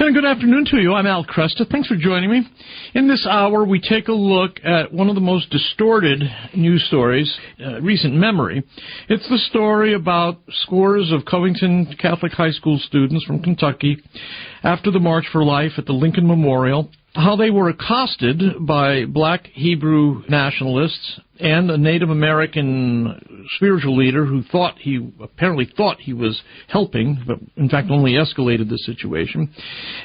And good afternoon to you. I'm Al Kresta. Thanks for joining me. In this hour, we take a look at one of the most distorted news stories, recent memory. It's the story about scores of Covington Catholic high school students from Kentucky after the March for Life at the Lincoln Memorial, how they were accosted by black Hebrew nationalists and a Native American spiritual leader who apparently thought he was helping, but in fact only escalated the situation,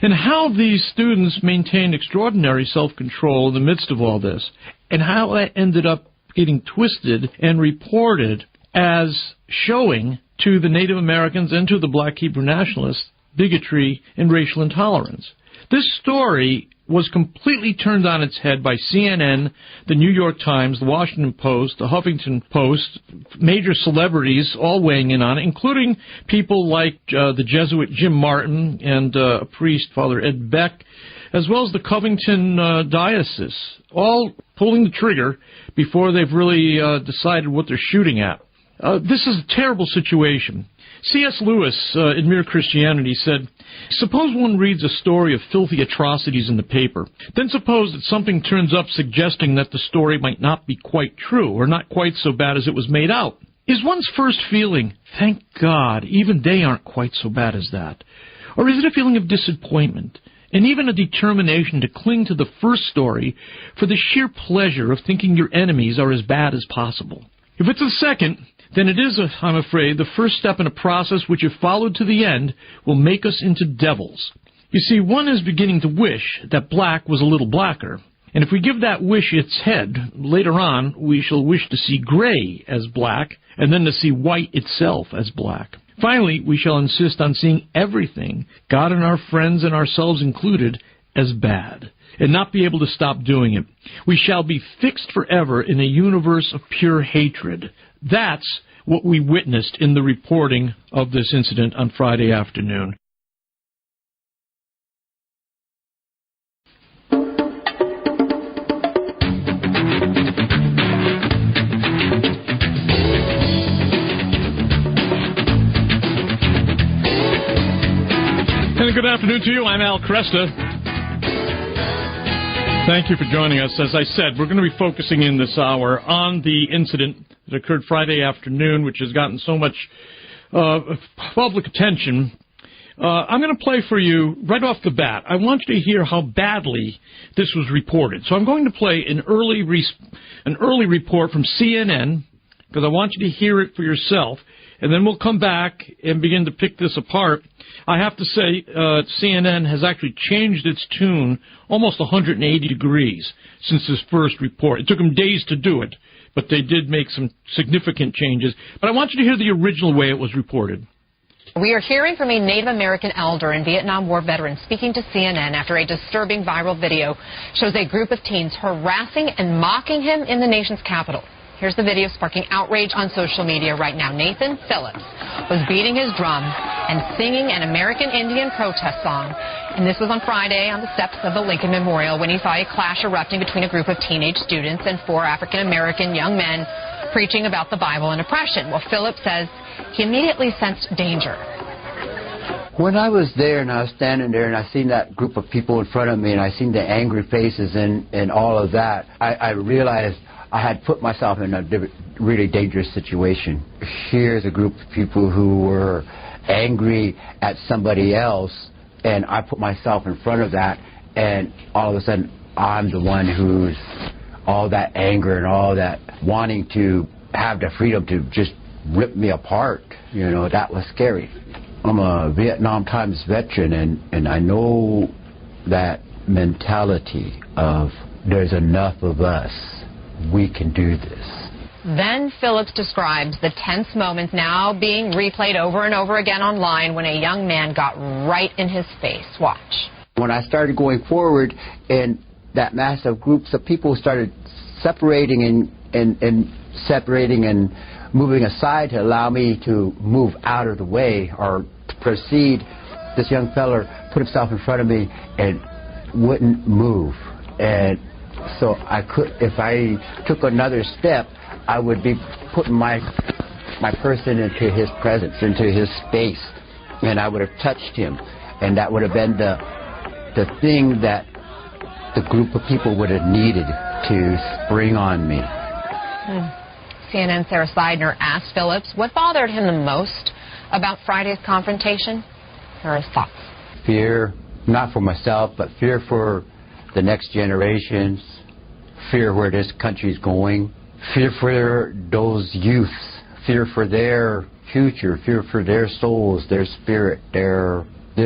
and how these students maintained extraordinary self-control in the midst of all this, and how that ended up getting twisted and reported as showing to the Native Americans and to the black Hebrew nationalists bigotry and racial intolerance. This story was completely turned on its head by CNN, the New York Times, the Washington Post, the Huffington Post, major celebrities all weighing in on it, including people like the Jesuit Jim Martin and a priest, Father Ed Beck, as well as the Covington diocese, all pulling the trigger before they've really decided what they're shooting at. This is a terrible situation. C.S. Lewis, in Mere Christianity, said, "Suppose one reads a story of filthy atrocities in the paper. Then suppose that something turns up suggesting that the story might not be quite true, or not quite so bad as it was made out. Is one's first feeling, thank God, even they aren't quite so bad as that? Or is it a feeling of disappointment, and even a determination to cling to the first story for the sheer pleasure of thinking your enemies are as bad as possible? If it's the second, then it is, I'm afraid, the first step in a process which, if followed to the end, will make us into devils. You see, one is beginning to wish that black was a little blacker, and if we give that wish its head, later on we shall wish to see gray as black, and then to see white itself as black. Finally, we shall insist on seeing everything, God and our friends and ourselves included, as bad, and not be able to stop doing it. We shall be fixed forever in a universe of pure hatred. That's what we witnessed in the reporting of this incident on Friday afternoon. And good afternoon to you. I'm Al Kresta. Thank you for joining us. As I said, we're going to be focusing in this hour on the incident that occurred Friday afternoon, which has gotten so much public attention. I'm going to play for you right off the bat. I want you to hear how badly this was reported. So I'm going to play an early report from CNN, because I want you to hear it for yourself, and then we'll come back and begin to pick this apart. I have to say, CNN has actually changed its tune almost 180 degrees since this first report. It took them days to do it, but they did make some significant changes. But I want you to hear the original way it was reported. We are hearing from a Native American elder and Vietnam War veteran speaking to CNN after a disturbing viral video shows a group of teens harassing and mocking him in the nation's capital. Here's the video sparking outrage on social media right now. Nathan Phillips was beating his drum and singing an American Indian protest song. And this was on Friday on the steps of the Lincoln Memorial when he saw a clash erupting between a group of teenage students and 4 African-American young men preaching about the Bible and oppression. Well, Phillips says he immediately sensed danger. When I was there and I was standing there and I seen that group of people in front of me and I seen the angry faces and all of that, I realized I had put myself in a really dangerous situation. Here's a group of people who were angry at somebody else, and I put myself in front of that, and all of a sudden I'm the one who's all that anger and all that wanting to have the freedom to just rip me apart. You know, that was scary. I'm a Vietnam Times veteran, and I know that mentality of there's enough of us. We can do this. Then Phillips describes the tense moments now being replayed over and over again online when a young man got right in his face. Watch. When I started going forward and that massive groups of people started separating and moving aside to allow me to move out of the way or to proceed, this young fella put himself in front of me and wouldn't move. And so I could, if I took another step, I would be putting my person into his presence, into his space, and I would have touched him, and that would have been the the thing that the group of people would have needed to spring on me. CNN's Sarah Seidner asked Phillips what bothered him the most about Friday's confrontation. Here are his thoughts. Fear, not for myself, but fear for the next generations, fear where this country's going, fear for those youths, fear for their future, fear for their souls, their spirit, their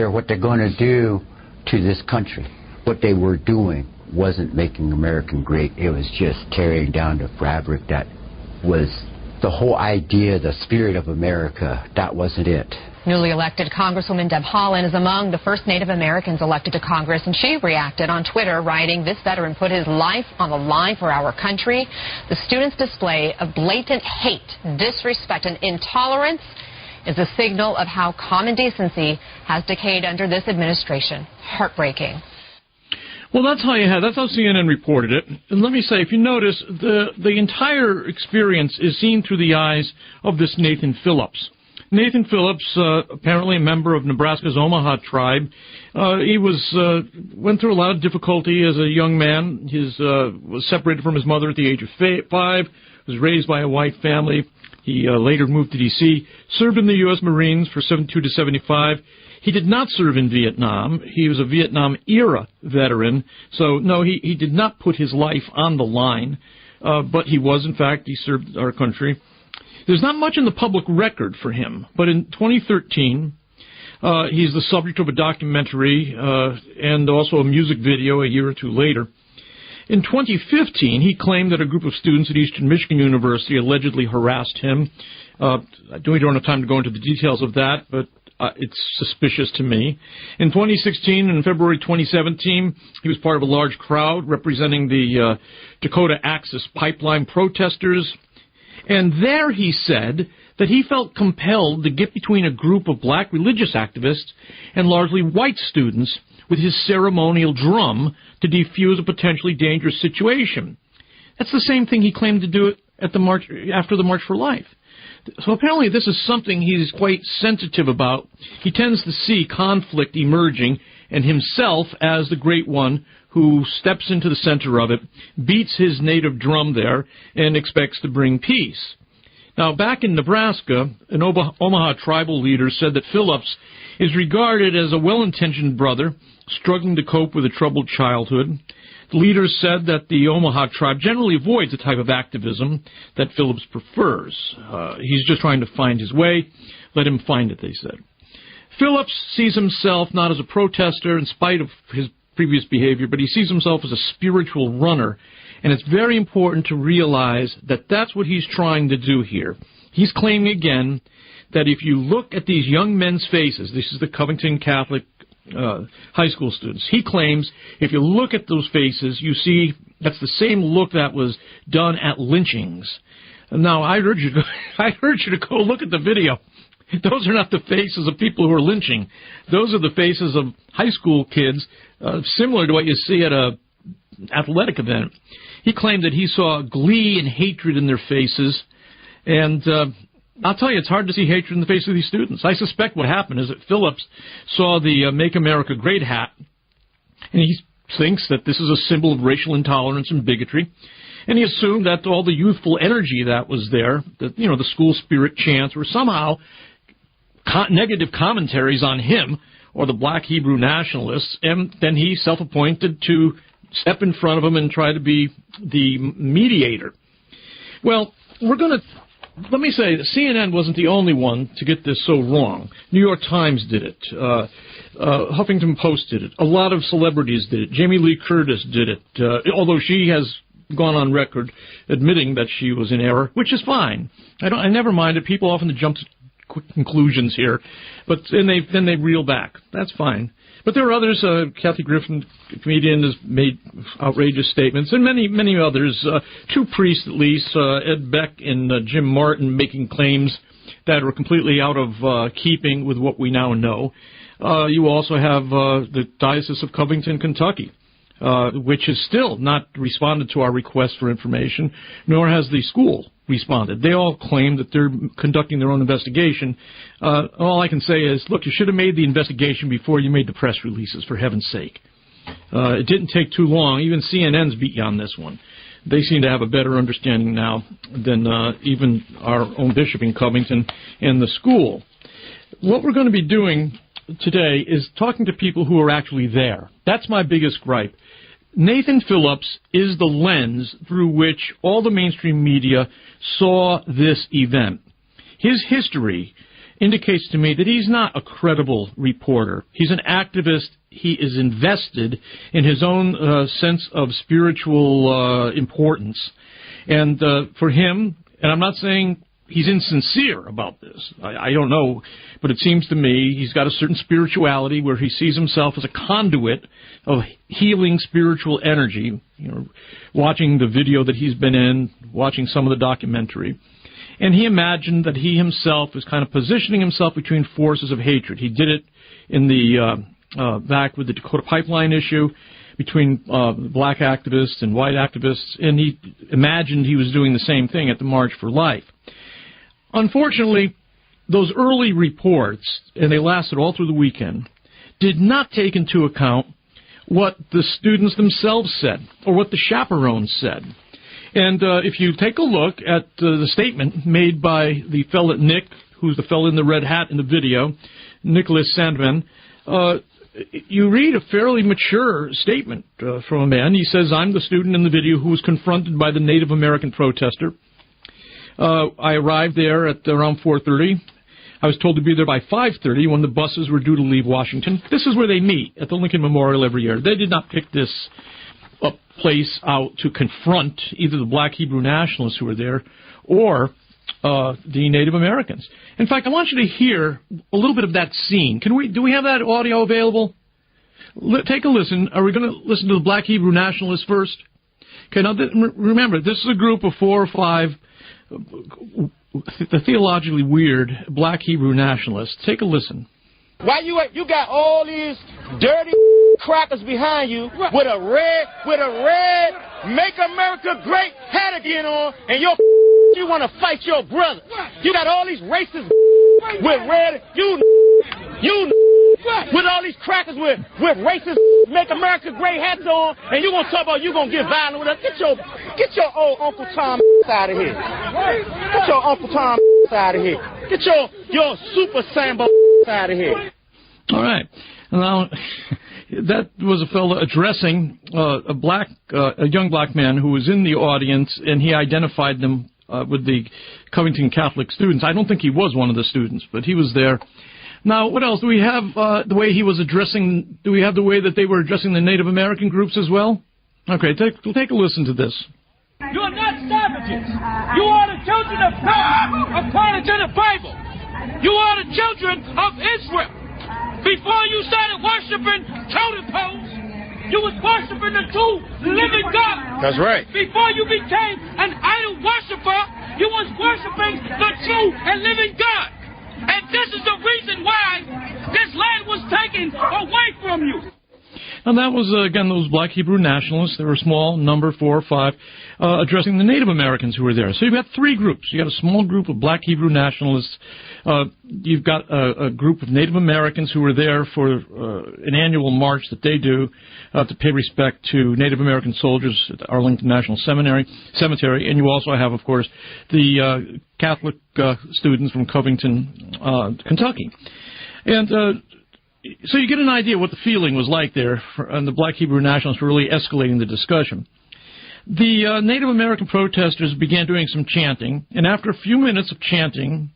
what they're going to do to this country. What they were doing wasn't making America great. It was just tearing down the fabric that was the whole idea, the spirit of America. That wasn't it. Newly elected Congresswoman Deb Haaland is among the first Native Americans elected to Congress, and she reacted on Twitter, writing, "This veteran put his life on the line for our country. The students' display of blatant hate, disrespect, and intolerance is a signal of how common decency has decayed under this administration. Heartbreaking." Well, that's how CNN reported it. And let me say, if you notice, the entire experience is seen through the eyes of this Nathan Phillips. Nathan Phillips, apparently a member of Nebraska's Omaha tribe, he went through a lot of difficulty as a young man. He was separated from his mother at the age of 5, was raised by a white family. He later moved to D.C., served in the U.S. Marines for 72 to 75. He did not serve in Vietnam. He was a Vietnam-era veteran. So, no, he did not put his life on the line. But he was, in fact, he served our country. There's not much in the public record for him. But in 2013, he's the subject of a documentary and also a music video a year or two later. In 2015, he claimed that a group of students at Eastern Michigan University allegedly harassed him. We don't have time to go into the details of that, but it's suspicious to me. In 2016 and February 2017, he was part of a large crowd representing the Dakota Access Pipeline protesters. And there he said that he felt compelled to get between a group of black religious activists and largely white students with his ceremonial drum to defuse a potentially dangerous situation. That's the same thing he claimed to do at the march, after the March for Life. So apparently this is something he's quite sensitive about. He tends to see conflict emerging and himself as the great one who steps into the center of it, beats his native drum there, and expects to bring peace. Now, back in Nebraska, an Omaha tribal leader said that Phillips is regarded as a well-intentioned brother struggling to cope with a troubled childhood. The leader said that the Omaha tribe generally avoids the type of activism that Phillips prefers. He's just trying to find his way. Let him find it, they said. Phillips sees himself not as a protester in spite of his previous behavior, but he sees himself as a spiritual runner. And it's very important to realize that that's what he's trying to do here. He's claiming again that if you look at these young men's faces, this is the Covington Catholic high school students, he claims if you look at those faces, you see that's the same look that was done at lynchings. Now, I urge you to go look at the video. Those are not the faces of people who are lynching. Those are the faces of high school kids, similar to what you see at a athletic event. He claimed that he saw glee and hatred in their faces, and I'll tell you, it's hard to see hatred in the face of these students. I suspect what happened is that Phillips saw the Make America Great hat, and he thinks that this is a symbol of racial intolerance and bigotry, and he assumed that all the youthful energy that was there, the school spirit chants, were somehow negative commentaries on him or the black Hebrew nationalists, and then he self-appointed to step in front of them and try to be the mediator. Well, let me say that CNN wasn't the only one to get this so wrong. New York Times did it. Huffington Post did it. A lot of celebrities did it. Jamie Lee Curtis did it, although she has gone on record admitting that she was in error, which is fine. I never mind it. People often jump to quick conclusions here, but then they reel back. That's fine. But there are others. Kathy Griffin, a comedian, has made outrageous statements, and many others. Two priests, at least, Ed Beck and Jim Martin, making claims that are completely out of keeping with what we now know. You also have the Diocese of Covington, Kentucky, which has still not responded to our request for information, nor has the school responded. They all claim that they're conducting their own investigation. All I can say is, look, you should have made the investigation before you made the press releases, for heaven's sake. It didn't take too long. Even CNN's beat you on this one. They seem to have a better understanding now than even our own bishop in Covington and the school. What we're going to be doing today is talking to people who are actually there. That's my biggest gripe. Nathan Phillips is the lens through which all the mainstream media saw this event. His history indicates to me that he's not a credible reporter. He's an activist. He is invested in his own sense of spiritual importance. And for him, and I'm not saying he's insincere about this. I don't know, but it seems to me he's got a certain spirituality where he sees himself as a conduit of healing spiritual energy. You know, watching the video that he's been in, watching some of the documentary. And he imagined that he himself was kind of positioning himself between forces of hatred. He did it in the back with the Dakota Pipeline issue, between black activists and white activists, and he imagined he was doing the same thing at the March for Life. Unfortunately, those early reports, and they lasted all through the weekend, did not take into account what the students themselves said, or what the chaperones said. And if you take a look at the statement made by the fellow Nick, who's the fellow in the red hat in the video, Nicholas Sandman, you read a fairly mature statement from a man. He says, I'm the student in the video who was confronted by the Native American protester. I arrived there at around 4:30. I was told to be there by 5:30 when the buses were due to leave Washington. This is where they meet, at the Lincoln Memorial every year. They did not pick this place out to confront either the black Hebrew nationalists who were there or the Native Americans. In fact, I want you to hear a little bit of that scene. Do we have that audio available? Take a listen. Are we going to listen to the black Hebrew nationalists first? Okay, now remember, this is a group of 4 or 5 the theologically weird black Hebrew nationalists. Take a listen. Why you got all these dirty crackers behind you with a red Make America Great hat again on, and you want to fight your brother. You got all these racists with red, you with all these crackers with racist Make America Great hats on, and you gonna talk about you gonna get violent with us. Get your old Uncle Tom out of here. Get your Uncle Tom out of here. Get your Super Sambo out of here. All right. Now, that was a fellow addressing a young black man who was in the audience, and he identified them with the Covington Catholic students. I don't think he was one of the students, but he was there. Now, what else? Do we have the way he was addressing, do we have the way that they were addressing the Native American groups as well? Okay, take a listen to this. You are not savages. You are the children of God, according to the Bible. You are the children of Israel. Before you started worshiping totem poles, you was worshiping the true living God. That's right. Before you became an idol worshiper, you was worshiping the true and living God. And this is the reason why this land was taken away from you. And that was, again, those black Hebrew nationalists. They were a small number, 4 or 5, addressing the Native Americans who were there. So you've got 3 groups. You've got a small group of black Hebrew nationalists. You've got a group of Native Americans who were there for an annual march that they do to pay respect to Native American soldiers at the Arlington National Cemetery. And you also have, of course, the Catholic students from Covington, Kentucky. And so you get an idea what the feeling was like there, and the black Hebrew nationalists were really escalating the discussion. The Native American protesters began doing some chanting, and after a few minutes of chanting,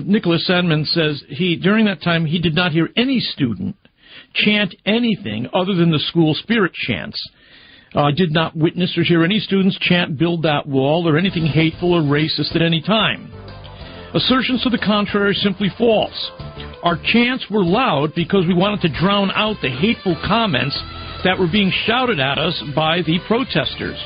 Nicholas Sandman says during that time he did not hear any student chant anything other than the school spirit chants. Did not witness or hear any students chant "Build That Wall" or anything hateful or racist at any time. Assertions to the contrary are simply false. Our chants were loud because we wanted to drown out the hateful comments that were being shouted at us by the protesters.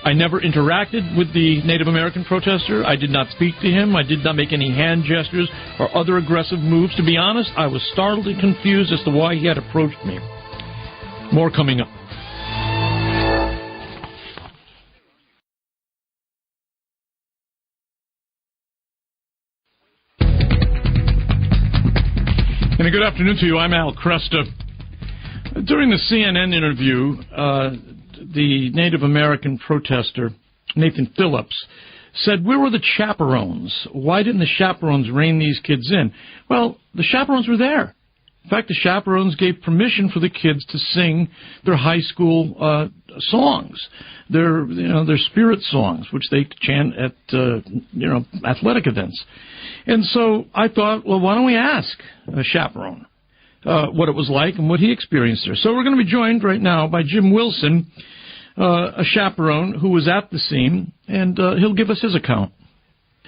I never interacted with the Native American protester. I did not speak to him. I did not make any hand gestures or other aggressive moves. To be honest, I was startled and confused as to why he had approached me. More coming up. And a good afternoon to you. I'm Al Kresta. During the CNN interview, the Native American protester, Nathan Phillips, said, "Where were the chaperones? Why didn't the chaperones rein these kids in?" Well, the chaperones were there. In fact, the chaperones gave permission for the kids to sing their high school songs, their spirit songs, which they chant at athletic events. And so I thought, well, why don't we ask a chaperone what it was like and what he experienced there? So we're going to be joined right now by Jim Wilson, a chaperone who was at the scene, and he'll give us his account.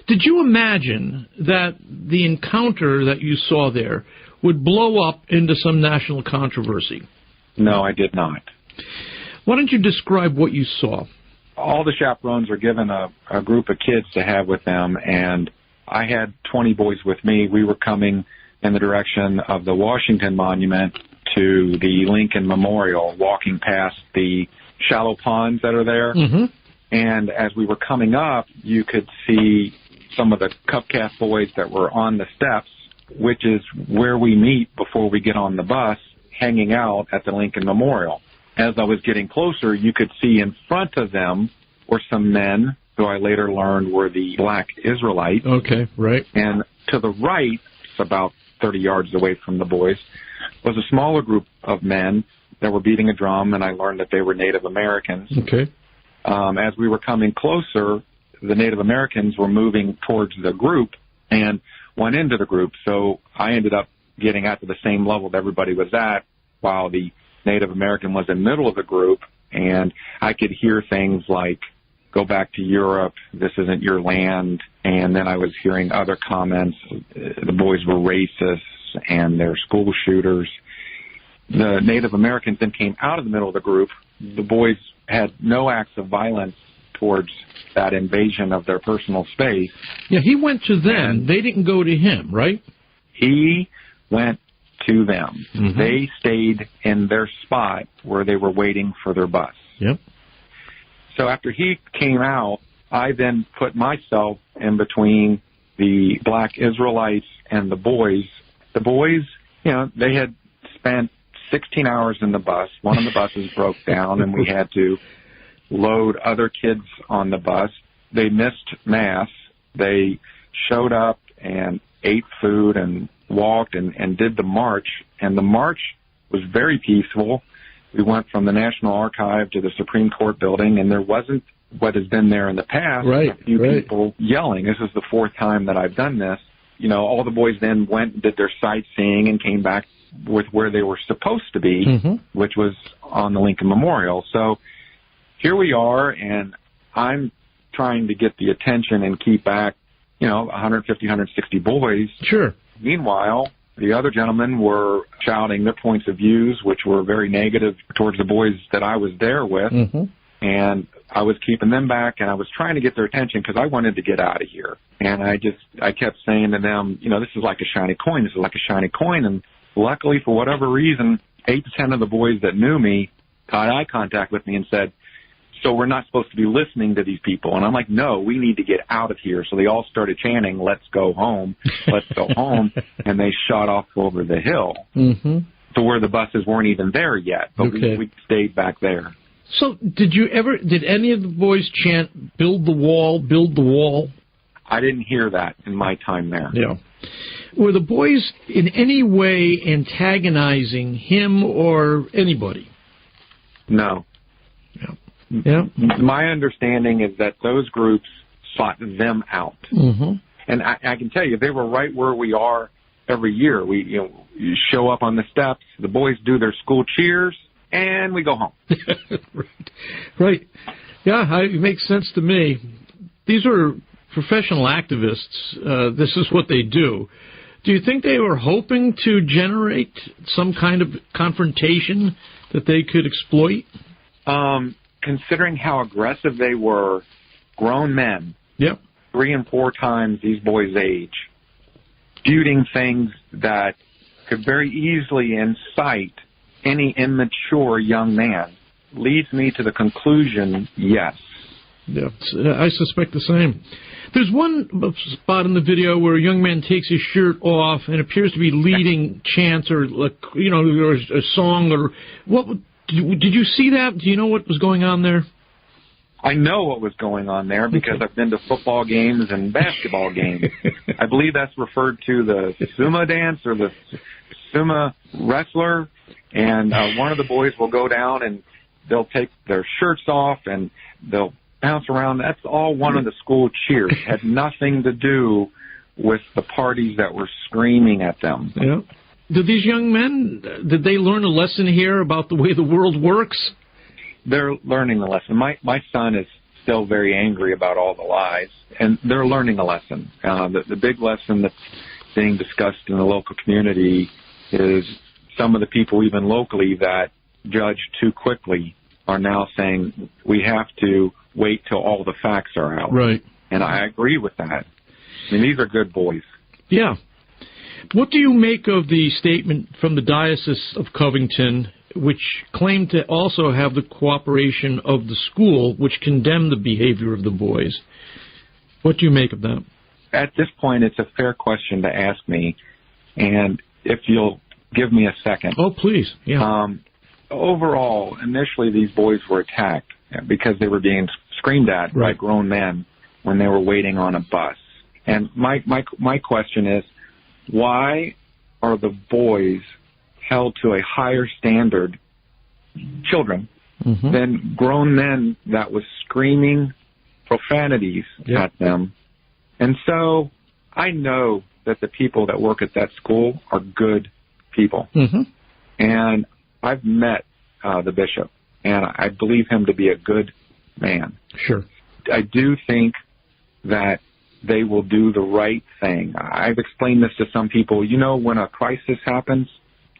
Did you imagine that the encounter that you saw there would blow up into some national controversy? No, I did not. Why don't you describe what you saw? All the chaperones are given a group of kids to have with them, and I had 20 boys with me. We were coming in the direction of the Washington Monument to the Lincoln Memorial, walking past the shallow ponds that are there. Mm-hmm. And as we were coming up, you could see some of the Cubcalf boys that were on the steps, which is where we meet before we get on the bus, hanging out at the Lincoln Memorial. As I was getting closer, you could see in front of them were some men who I later learned were the Black Israelites. Okay, right. And to the right, about 30 yards away from the boys, was a smaller group of men that were beating a drum, and I learned that they were Native Americans. Okay. As we were coming closer, the Native Americans were moving towards the group and went into the group. So I ended up getting out to the same level that everybody was at, while the Native American was in the middle of the group, and I could hear things like, "Go back to Europe, this isn't your land," and then I was hearing other comments. The boys were racist, and they're school shooters. The Native Americans then came out of the middle of the group. The boys had no acts of violence towards that invasion of their personal space. Yeah, he went to them. And they didn't go to him, right? He went to them. Mm-hmm. They stayed in their spot where they were waiting for their bus. Yep. So after he came out, I then put myself in between the Black Israelites and the boys. The boys, they had spent 16 hours in the bus. One of the buses broke down, and we had to load other kids on the bus. They missed Mass. They showed up and ate food and walked and did the march. And the march was very peaceful. We went from the National Archive to the Supreme Court building, and there wasn't what has been there in the past, a few people yelling. This is the fourth time that I've done this. All the boys then went and did their sightseeing and came back with where they were supposed to be, mm-hmm. which was on the Lincoln Memorial. So here we are, and I'm trying to get the attention and keep back, 150, 160 boys. Sure. Meanwhile, the other gentlemen were shouting their points of views, which were very negative towards the boys that I was there with. Mm-hmm. And I was keeping them back, and I was trying to get their attention because I wanted to get out of here. And I kept saying to them, this is like a shiny coin. This is like a shiny coin. And luckily, for whatever reason, 8 to 10 of the boys that knew me got eye contact with me and said, "So we're not supposed to be listening to these people." And I'm like, "No, we need to get out of here." So they all started chanting, "Let's go home, let's go home." And they shot off over the hill mm-hmm. to where the buses weren't even there yet. But we stayed back there. So did any of the boys chant, "Build the wall, build the wall"? I didn't hear that in my time there. Yeah. Were the boys in any way antagonizing him or anybody? No. Yeah. My understanding is that those groups sought them out. Mm-hmm. And I can tell you, they were right where we are every year. We you show up on the steps, the boys do their school cheers, and we go home. Right. Yeah, it makes sense to me. These are professional activists. This is what they do. Do you think they were hoping to generate some kind of confrontation that they could exploit? Considering how aggressive they were, grown men, yep, 3 and 4 times these boys' age, disputing things that could very easily incite any immature young man, leads me to the conclusion, yes, Yeah, I suspect the same. There's one spot in the video where a young man takes his shirt off and appears to be leading chants or, or a song. Or what? Did you see that? Do you know what was going on there? I know what was going on there because I've been to football games and basketball games. I believe that's referred to the sumo dance or the sumo wrestler. And one of the boys will go down and they'll take their shirts off and they'll bounce around. That's all one of the school cheers. It had nothing to do with the parties that were screaming at them. Yeah. Did these young men, did they learn a lesson here about the way the world works? They're learning the lesson. My son is still very angry about all the lies, and they're learning a lesson. The big lesson that's being discussed in the local community is some of the people, even locally, that judge too quickly are now saying we have to wait till all the facts are out. Right. And I agree with that. I mean, these are good boys. Yeah. What do you make of the statement from the Diocese of Covington, which claimed to also have the cooperation of the school, which condemned the behavior of the boys? What do you make of that? At this point, it's a fair question to ask me, and if you'll give me a second. Oh, please. Yeah. Overall, initially these boys were attacked because they were being screamed at by grown men when they were waiting on a bus. And my question is, why are the boys held to a higher standard, children, than grown men that was screaming profanities at them? And so I know that the people that work at that school are good people. And I've met the bishop, and I believe him to be a good man. Sure. I do think that they will do the right thing. I've explained this to some people. You know, when a crisis happens,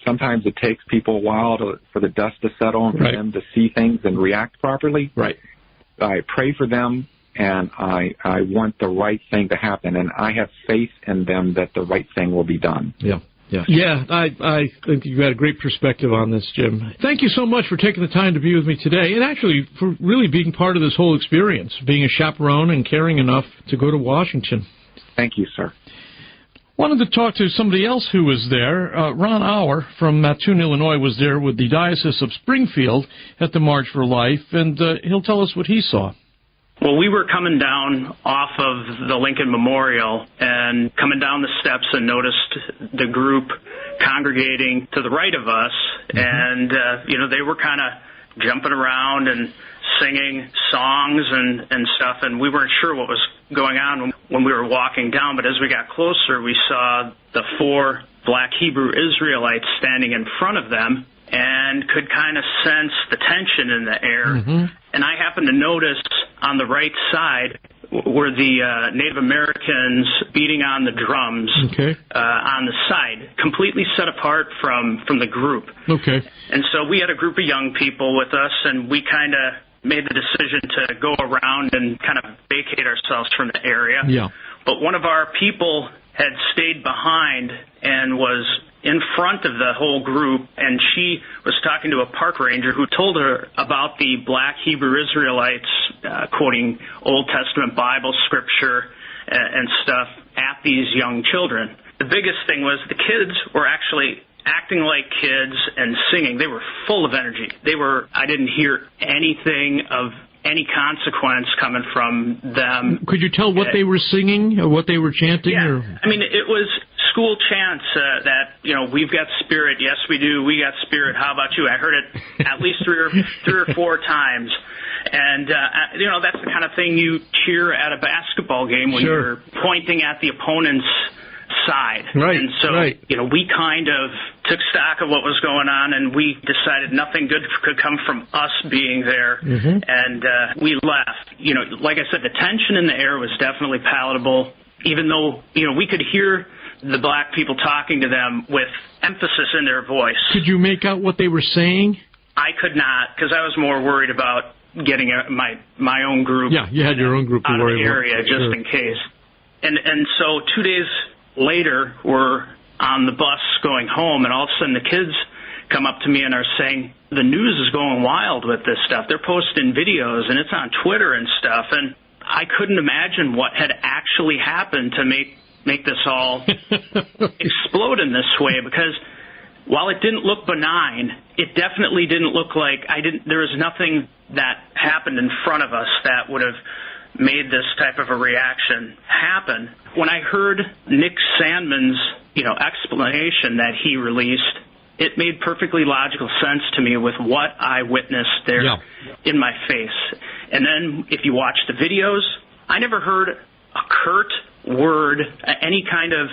sometimes it takes people a while for the dust to settle and for them to see things and react properly. Right. I pray for them, and I want the right thing to happen, and I have faith in them that the right thing will be done. Yeah, I think you've got a great perspective on this, Jim. Thank you so much for taking the time to be with me today, and actually for really being part of this whole experience, being a chaperone and caring enough to go to Washington. Thank you, sir. Wanted to talk to somebody else who was there. Ron Auer from Mattoon, Illinois, was there with the Diocese of Springfield at the March for Life, and he'll tell us what he saw. Well, we were coming down off of the Lincoln Memorial and coming down the steps and noticed the group congregating to the right of us. And, they were kind of jumping around and singing songs and stuff. And we weren't sure what was going on when we were walking down. But as we got closer, we saw the 4 black Hebrew Israelites standing in front of them and could kind of sense the tension in the air. And I happened to notice on the right side were the Native Americans beating on the drums on the side, completely set apart from the group. And so we had a group of young people with us, and we kind of made the decision to go around and kind of vacate ourselves from the area. But one of our people had stayed behind and was in front of the whole group, and she was talking to a park ranger who told her about the black Hebrew Israelites quoting Old Testament Bible scripture and stuff at these young children. The biggest thing was the kids were actually acting like kids and singing. They were full of energy. I didn't hear anything of any consequence coming from them. Could you tell what they were singing or what they were chanting? Yeah. Or? I mean, it was school chants that, we've got spirit. Yes, we do. We got spirit. How about you? I heard it at least three or four times. And, that's the kind of thing you cheer at a basketball game when you're pointing at the opponent's side. And so, we kind of took stock of what was going on, and we decided nothing good could come from us being there. And we left. Like I said, the tension in the air was definitely palatable, even though, we could hear the black people talking to them with emphasis in their voice. Could you make out what they were saying? I could not, because I was more worried about getting my own group. Yeah, you had your own group to worry about. Out of the area, just in case. And so 2 days later, we're on the bus going home, and all of a sudden the kids come up to me and are saying, the news is going wild with this stuff. They're posting videos, and it's on Twitter and stuff. And I couldn't imagine what had actually happened to make this all explode in this way, because while it didn't look benign, it definitely didn't look like there was nothing that happened in front of us that would have made this type of a reaction happen. When I heard Nick Sandman's, explanation that he released, it made perfectly logical sense to me with what I witnessed there in my face. And then if you watch the videos, I never heard a curt word, any kind of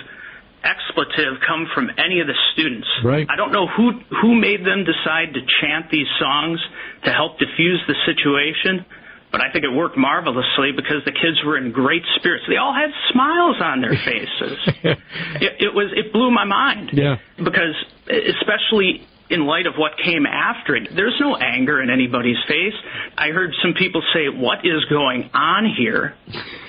expletive come from any of the students. Right. I don't know who made them decide to chant these songs to help diffuse the situation, but I think it worked marvelously because the kids were in great spirits. They all had smiles on their faces. It blew my mind. Yeah. Because especially in light of what came after it, there's no anger in anybody's face. I heard some people say, "What is going on here?"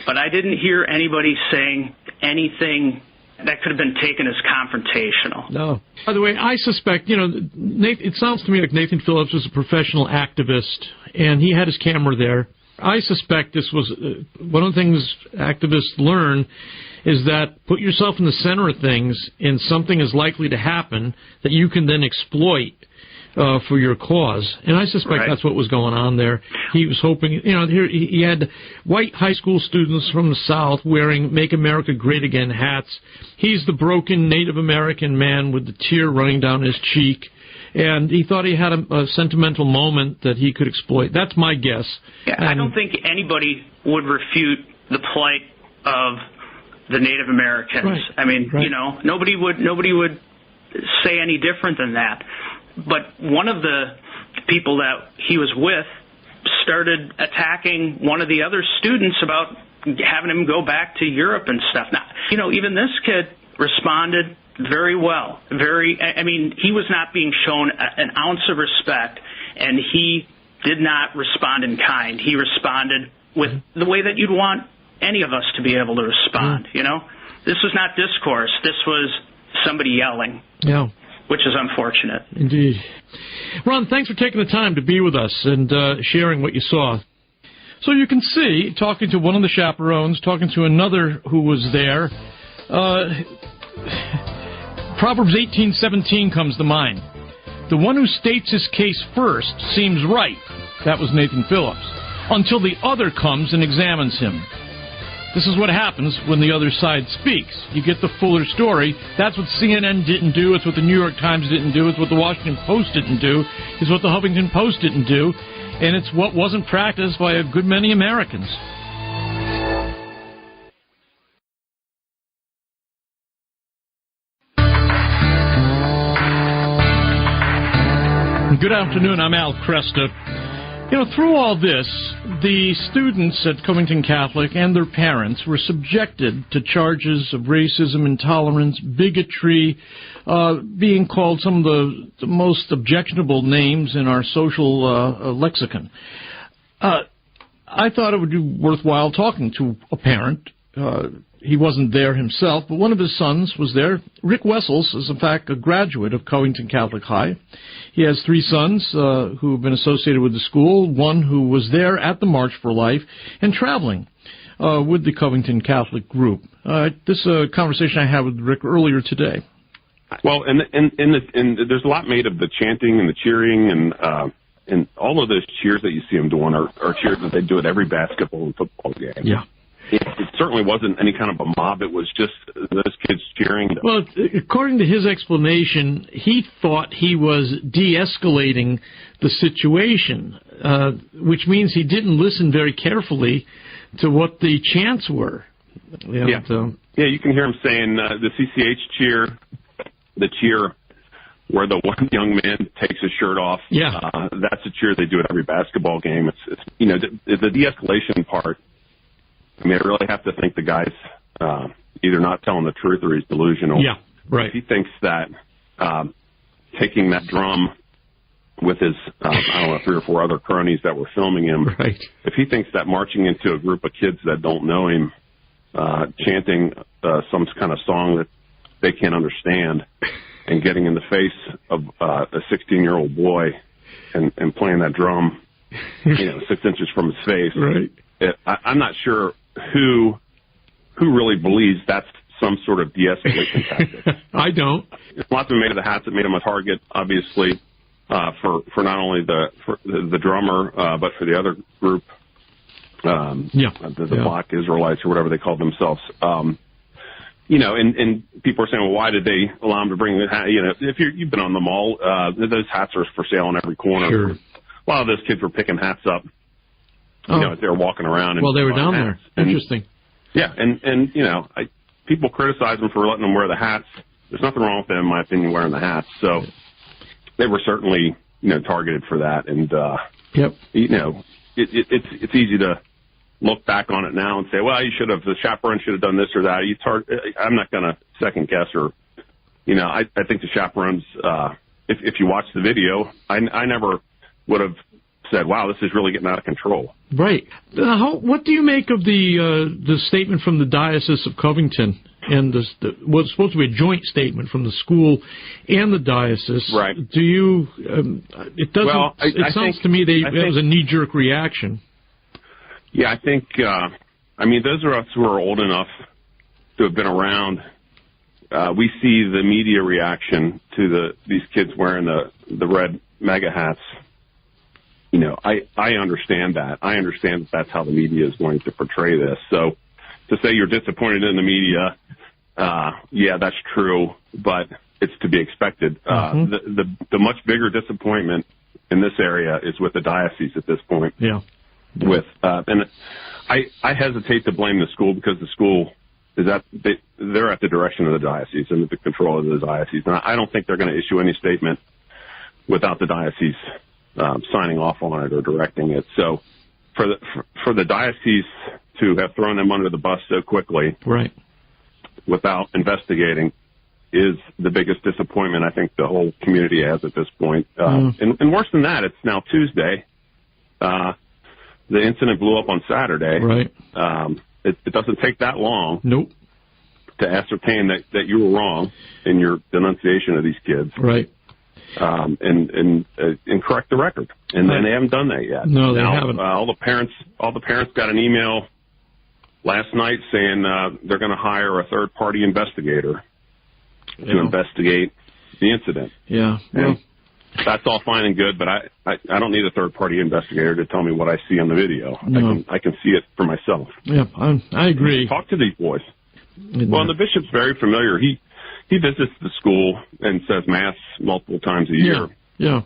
But I didn't hear anybody saying anything that could have been taken as confrontational. No. By the way, I suspect, it sounds to me like Nathan Phillips was a professional activist, and he had his camera there. I suspect this was one of the things activists learn is that put yourself in the center of things, and something is likely to happen that you can then exploit for your cause. And I suspect that's what was going on there. He was hoping, here he had white high school students from the South wearing Make America Great Again hats. He's the broken Native American man with the tear running down his cheek. And he thought he had a sentimental moment that he could exploit. That's my guess. Yeah, I don't think anybody would refute the plight of the Native Americans. Right. I mean, nobody would say any different than that. But one of the people that he was with started attacking one of the other students about having him go back to Europe and stuff. Now, even this kid responded very well. He was not being shown an ounce of respect, and he did not respond in kind. He responded with the way that you'd want any of us to be able to respond, This was not discourse. This was somebody yelling. Yeah. Which is unfortunate. Indeed. Ron, thanks for taking the time to be with us and sharing what you saw. So you can see, talking to one of the chaperones, talking to another who was there, Proverbs 18:17 comes to mind. The one who states his case first seems right. That was Nathan Phillips. Until the other comes and examines him. This is what happens when the other side speaks. You get the fuller story. That's what CNN didn't do. It's what the New York Times didn't do. It's what the Washington Post didn't do. It's what the Huffington Post didn't do. And it's what wasn't practiced by a good many Americans. Good afternoon. I'm Al Kresta. Through all this, the students at Covington Catholic and their parents were subjected to charges of racism, intolerance, bigotry, being called some of the most objectionable names in our social lexicon. I thought it would be worthwhile talking to a parent. He wasn't there himself, but one of his sons was there. Rick Wessels is, in fact, a graduate of Covington Catholic High. He has 3 sons who have been associated with the school, one who was there at the March for Life and traveling with the Covington Catholic group. This is a conversation I had with Rick earlier today. Well, and there's a lot made of the chanting and the cheering and all of those cheers that you see them doing are cheers that they do at every basketball and football game. Yeah. It certainly wasn't any kind of a mob. It was just those kids cheering. Well, according to his explanation, he thought he was de-escalating the situation, which means he didn't listen very carefully to what the chants were. Yeah, you can hear him saying the CCH cheer, the cheer where the one young man takes his shirt off. Yeah. That's a cheer they do at every basketball game. It's the de-escalation part. I mean, I really have to think the guy's either not telling the truth or he's delusional. Yeah, right. If he thinks that taking that drum with his, 3 or 4 other cronies that were filming him, right. If he thinks that marching into a group of kids that don't know him, chanting some kind of song that they can't understand, and getting in the face of a 16-year-old boy and playing that drum, 6 inches from his face. Right. I'm not sure who really believes that's some sort of de-escalation tactic. I don't. Lots of them made the hats that made him a target, obviously, for not only the drummer, but for the other group, the Black Israelites or whatever they called themselves. And people are saying, well, why did they allow them to bring the hat? If you've been on the mall, those hats are for sale on every corner. Sure. A lot of those kids were picking hats up, as they were walking around. Well, they were down there. Interesting. Yeah, and people criticize them for letting them wear the hats. There's nothing wrong with them, in my opinion, wearing the hats. So they were certainly, targeted for that. And, it's easy to look back on it now and say, well, the chaperone should have done this or that. I'm not going to second guess or, I think the chaperones, if you watch the video, I never would have said, wow, this is really getting out of control. Right. What do you make of the statement from the Diocese of Covington and what's supposed to be a joint statement from the school and the diocese? Right. Do you? It doesn't. Well, it sounds to me that was a knee-jerk reaction. Yeah, I think. Those of us who are old enough to have been around, we see the media reaction to these kids wearing the red MAGA hats. I understand that. I understand that that's how the media is going to portray this. So to say you're disappointed in the media, that's true, but it's to be expected. The much bigger disappointment in this area is with the diocese at this point. Yeah. And I hesitate to blame the school because the school is they're at the direction of the diocese and at the control of the diocese. And I don't think they're going to issue any statement without the diocese signing off on it or directing it. So for the diocese to have thrown them under the bus so quickly, right, without investigating, is the biggest disappointment I think the whole community has at this point. And worse than that, it's now Tuesday. The incident blew up on Saturday. Right. It doesn't take that long. Nope. To ascertain that you were wrong in your denunciation of these kids. Right. And correct the record. And then they haven't done that yet. No, they haven't. All the parents got an email last night saying they're going to hire a third-party investigator to investigate the incident. Yeah. And that's all fine and good, but I don't need a third-party investigator to tell me what I see on the video. No. I can see it for myself. Yeah, I agree. Talk to these boys. Well, and the bishop's very familiar. He visits the school and says mass multiple times a year. Yeah.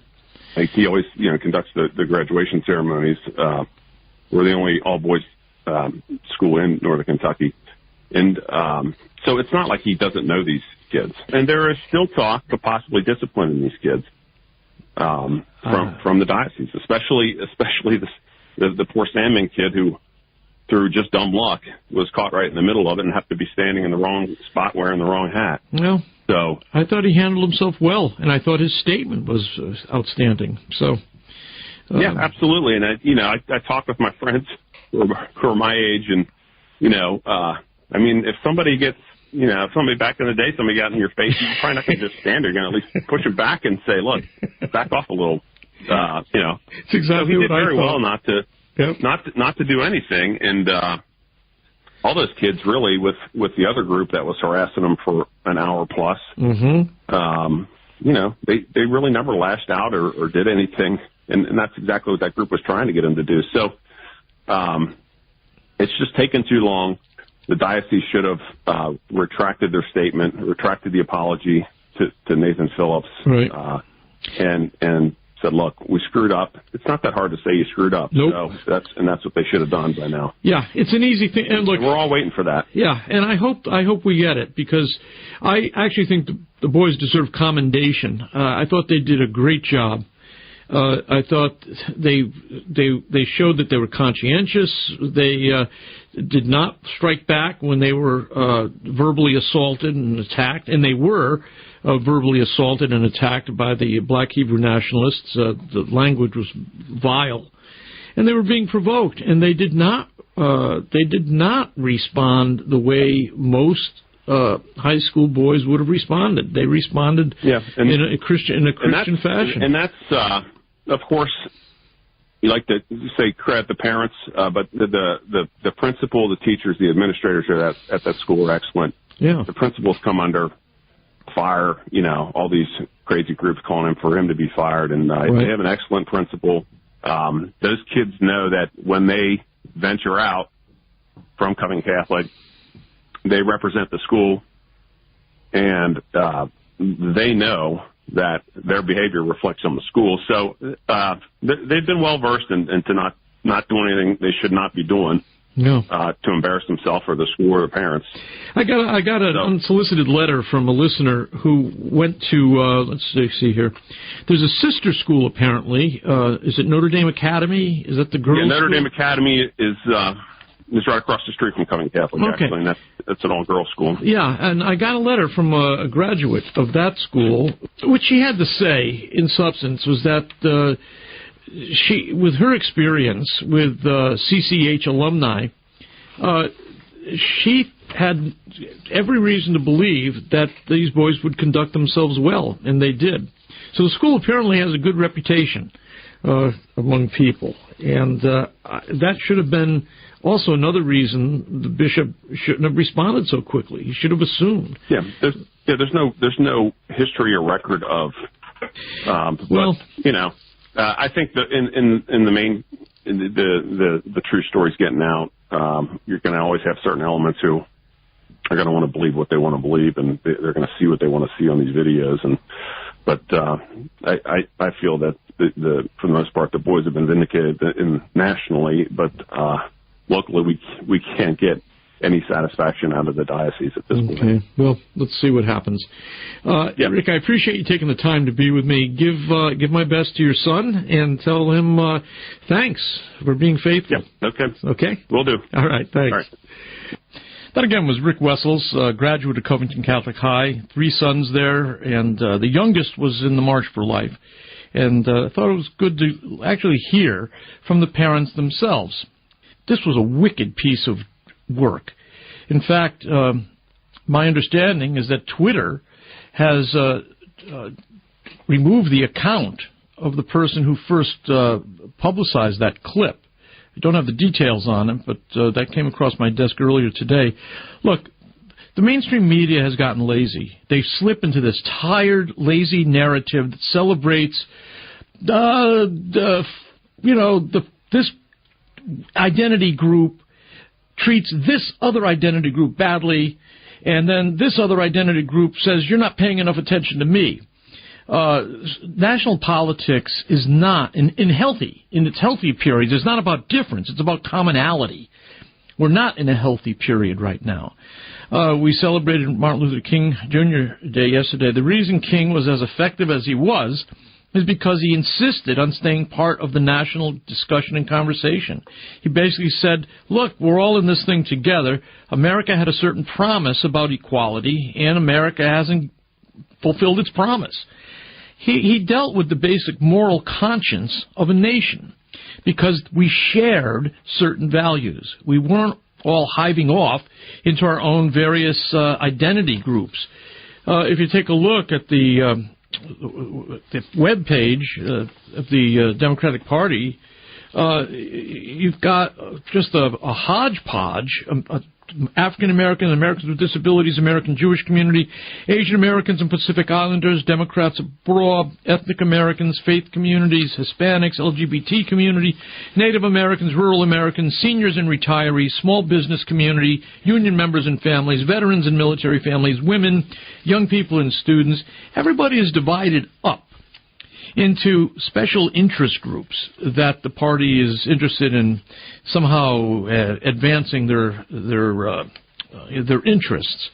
Like he always, conducts the graduation ceremonies. We're the only all-boys school in Northern Kentucky. And so it's not like he doesn't know these kids. And there is still talk of possibly disciplining these kids from the diocese, especially the poor Sandman kid who, through just dumb luck, was caught right in the middle of it and happened to be standing in the wrong spot wearing the wrong hat. Well, so I thought he handled himself well, and I thought his statement was outstanding. So, yeah, absolutely. And I talk with my friends who are my age, and if somebody gets, if somebody back in the day, somebody got in your face, you're probably not going to just stand there. You're going to at least push it back and say, look, back off a little. It's exactly so he what did I very thought. well not to do anything, and all those kids really with the other group that was harassing them for an hour plus. They really never lashed out or did anything, and that's exactly what that group was trying to get them to do. So it's just taken too long. The diocese should have retracted their statement, retracted the apology to Nathan Phillips, right, and said, look, we screwed up. It's not that hard to say you screwed up. Nope. So that's what they should have done by now. Yeah, it's an easy thing. And look, we're all waiting for that. Yeah, and I hope we get it, because I actually think the boys deserve commendation. I thought they did a great job. I thought they showed that they were conscientious. They did not strike back when they were verbally assaulted and attacked, and they were verbally assaulted and attacked by the Black Hebrew nationalists. The language was vile, and they were being provoked, and they did not respond the way most high school boys would have responded. They responded in a Christian fashion. And that's, of course, you like to say credit the parents, but the principal, the teachers, the administrators at that school are excellent. Yeah. The principals come under fire, all these crazy groups calling for him to be fired, and they have an excellent principal. Those kids know that when they venture out from Covington Catholic, they represent the school, and they know that their behavior reflects on the school. So they've been well versed into not doing anything they should not be doing. No. To embarrass themselves or the school or the parents. I got an unsolicited letter from a listener who went to, let's see here. There's a sister school, apparently. Is it Notre Dame Academy? Is that the girls' school? Notre Dame Academy is right across the street from Covington Catholic, actually, and that's an all-girls school. Yeah, and I got a letter from a graduate of that school. What she had to say, in substance, was that she, with her experience with CCH alumni, she had every reason to believe that these boys would conduct themselves well, and they did. So the school apparently has a good reputation among people, and that should have been also another reason the bishop shouldn't have responded so quickly. He should have assumed. There's no history or record of, I think that in the main, the true story's getting out. You're going to always have certain elements who are going to want to believe what they want to believe, and they're going to see what they want to see on these videos. But I feel that for the most part, the boys have been vindicated nationally, but locally we can't get any satisfaction out of the diocese at this point. Okay, well, let's see what happens. Rick, I appreciate you taking the time to be with me. Give my best to your son and tell him thanks for being faithful. Yep. Okay? Will do. All right, thanks. All right. That again was Rick Wessels, graduate of Covington Catholic High, 3 sons there, and the youngest was in the March for Life. And I thought it was good to actually hear from the parents themselves. This was a wicked piece of work. In fact, my understanding is that Twitter has removed the account of the person who first publicized that clip. I don't have the details on it, but that came across my desk earlier today. Look, the mainstream media has gotten lazy. They slip into this tired, lazy narrative that celebrates this identity group treats this other identity group badly, and then this other identity group says, you're not paying enough attention to me. National politics is not, in its healthy periods, it's not about difference, it's about commonality. We're not in a healthy period right now. We celebrated Martin Luther King Jr. Day yesterday. The reason King was as effective as he was is because he insisted on staying part of the national discussion and conversation. He basically said, look, we're all in this thing together. America had a certain promise about equality, and America hasn't fulfilled its promise. He dealt with the basic moral conscience of a nation because we shared certain values. We weren't all hiving off into our own various identity groups. If you take a look at the web page of the Democratic Party, you've got just a hodgepodge, African Americans, Americans with disabilities, American Jewish community, Asian Americans and Pacific Islanders, Democrats abroad, ethnic Americans, faith communities, Hispanics, LGBT community, Native Americans, rural Americans, seniors and retirees, small business community, union members and families, veterans and military families, women, young people and students. Everybody is divided up into special interest groups that the party is interested in somehow advancing their interests.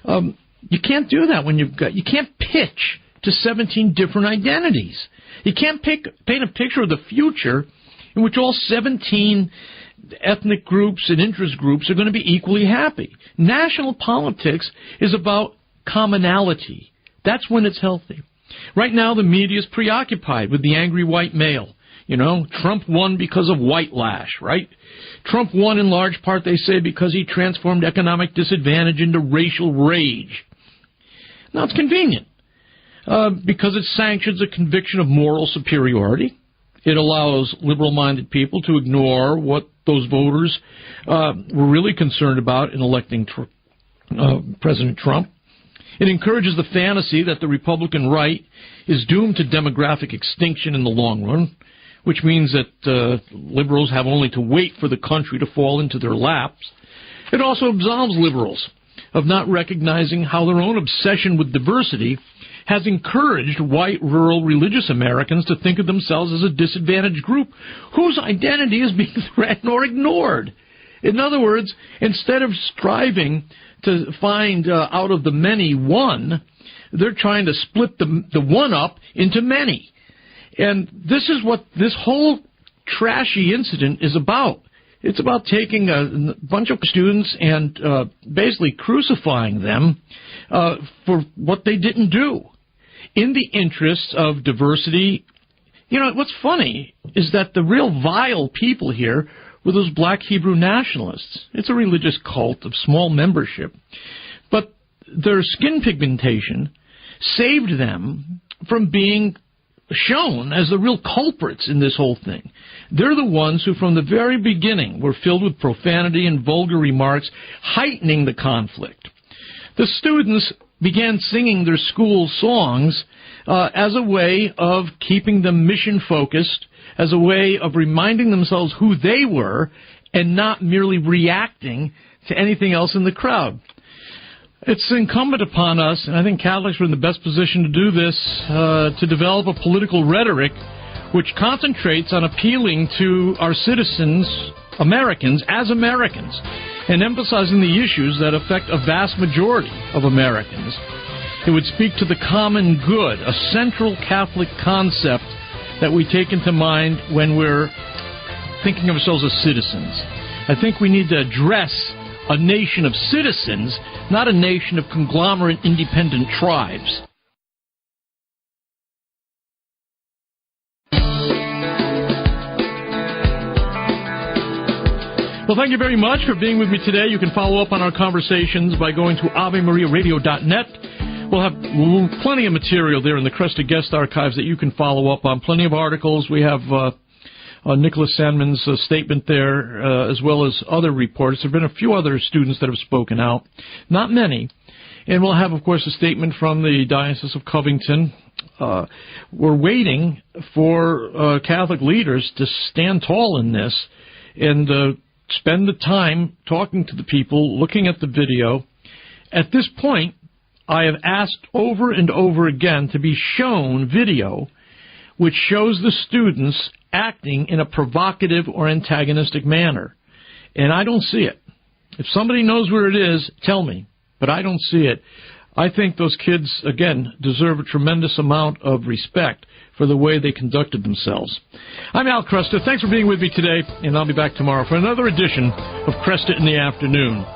You can't do that when you can't pitch to 17 different identities. You can't paint a picture of the future in which all 17 ethnic groups and interest groups are going to be equally happy. National politics is about commonality. That's when it's healthy. Right now, the media is preoccupied with the angry white male. You know, Trump won because of white lash, right? Trump won in large part, they say, because he transformed economic disadvantage into racial rage. Now, it's convenient because it sanctions a conviction of moral superiority. It allows liberal-minded people to ignore what those voters were really concerned about in electing President Trump. It encourages the fantasy that the Republican right is doomed to demographic extinction in the long run, which means that liberals have only to wait for the country to fall into their laps. It also absolves liberals of not recognizing how their own obsession with diversity has encouraged white, rural, religious Americans to think of themselves as a disadvantaged group whose identity is being threatened or ignored. In other words, instead of striving to find out of the many one, they're trying to split the one up into many. And this is what this whole trashy incident is about. It's about taking a bunch of students and basically crucifying them for what they didn't do in the interests of diversity. You know, what's funny is that the real vile people here were those black Hebrew nationalists. It's a religious cult of small membership. But their skin pigmentation saved them from being shown as the real culprits in this whole thing. They're the ones who from the very beginning were filled with profanity and vulgar remarks, heightening the conflict. The students began singing their school songs as a way of keeping them mission-focused, as a way of reminding themselves who they were and not merely reacting to anything else in the crowd. It's incumbent upon us, and I think Catholics are in the best position to do this, to develop a political rhetoric which concentrates on appealing to our citizens, Americans, as Americans, and emphasizing the issues that affect a vast majority of Americans. It would speak to the common good, a central Catholic concept that we take into mind when we're thinking of ourselves as citizens. I think we need to address a nation of citizens, not a nation of conglomerate independent tribes. Well, thank you very much for being with me today. You can follow up on our conversations by going to AveMariaRadio.net. We'll have plenty of material there in the Kresta Guest Archives that you can follow up on. Plenty of articles. We have Nicholas Sandman's statement there, as well as other reports. There have been a few other students that have spoken out. Not many. And we'll have, of course, a statement from the Diocese of Covington. We're waiting for Catholic leaders to stand tall in this and spend the time talking to the people, looking at the video. At this point, I have asked over and over again to be shown video which shows the students acting in a provocative or antagonistic manner. And I don't see it. If somebody knows where it is, tell me. But I don't see it. I think those kids, again, deserve a tremendous amount of respect for the way they conducted themselves. I'm Al Kresta. Thanks for being with me today, and I'll be back tomorrow for another edition of Kresta in the Afternoon.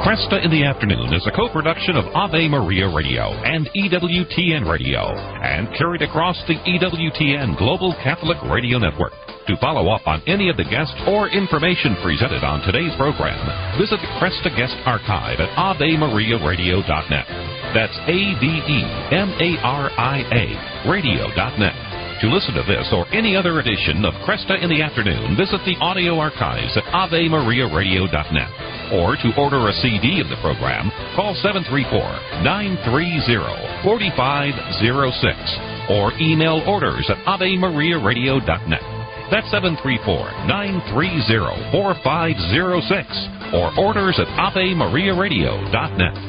Kresta in the Afternoon is a co-production of Ave Maria Radio and EWTN Radio, and carried across the EWTN Global Catholic Radio Network. To follow up on any of the guests or information presented on today's program, visit the Kresta Guest Archive at AveMariaRadio.net. That's AVEMARIA Radio.net. To listen to this or any other edition of Kresta in the Afternoon, visit the audio archives at AveMariaRadio.net. Or to order a CD of the program, call 734-930-4506 or email orders at AveMariaRadio.net. That's 734-930-4506 or orders at AveMariaRadio.net.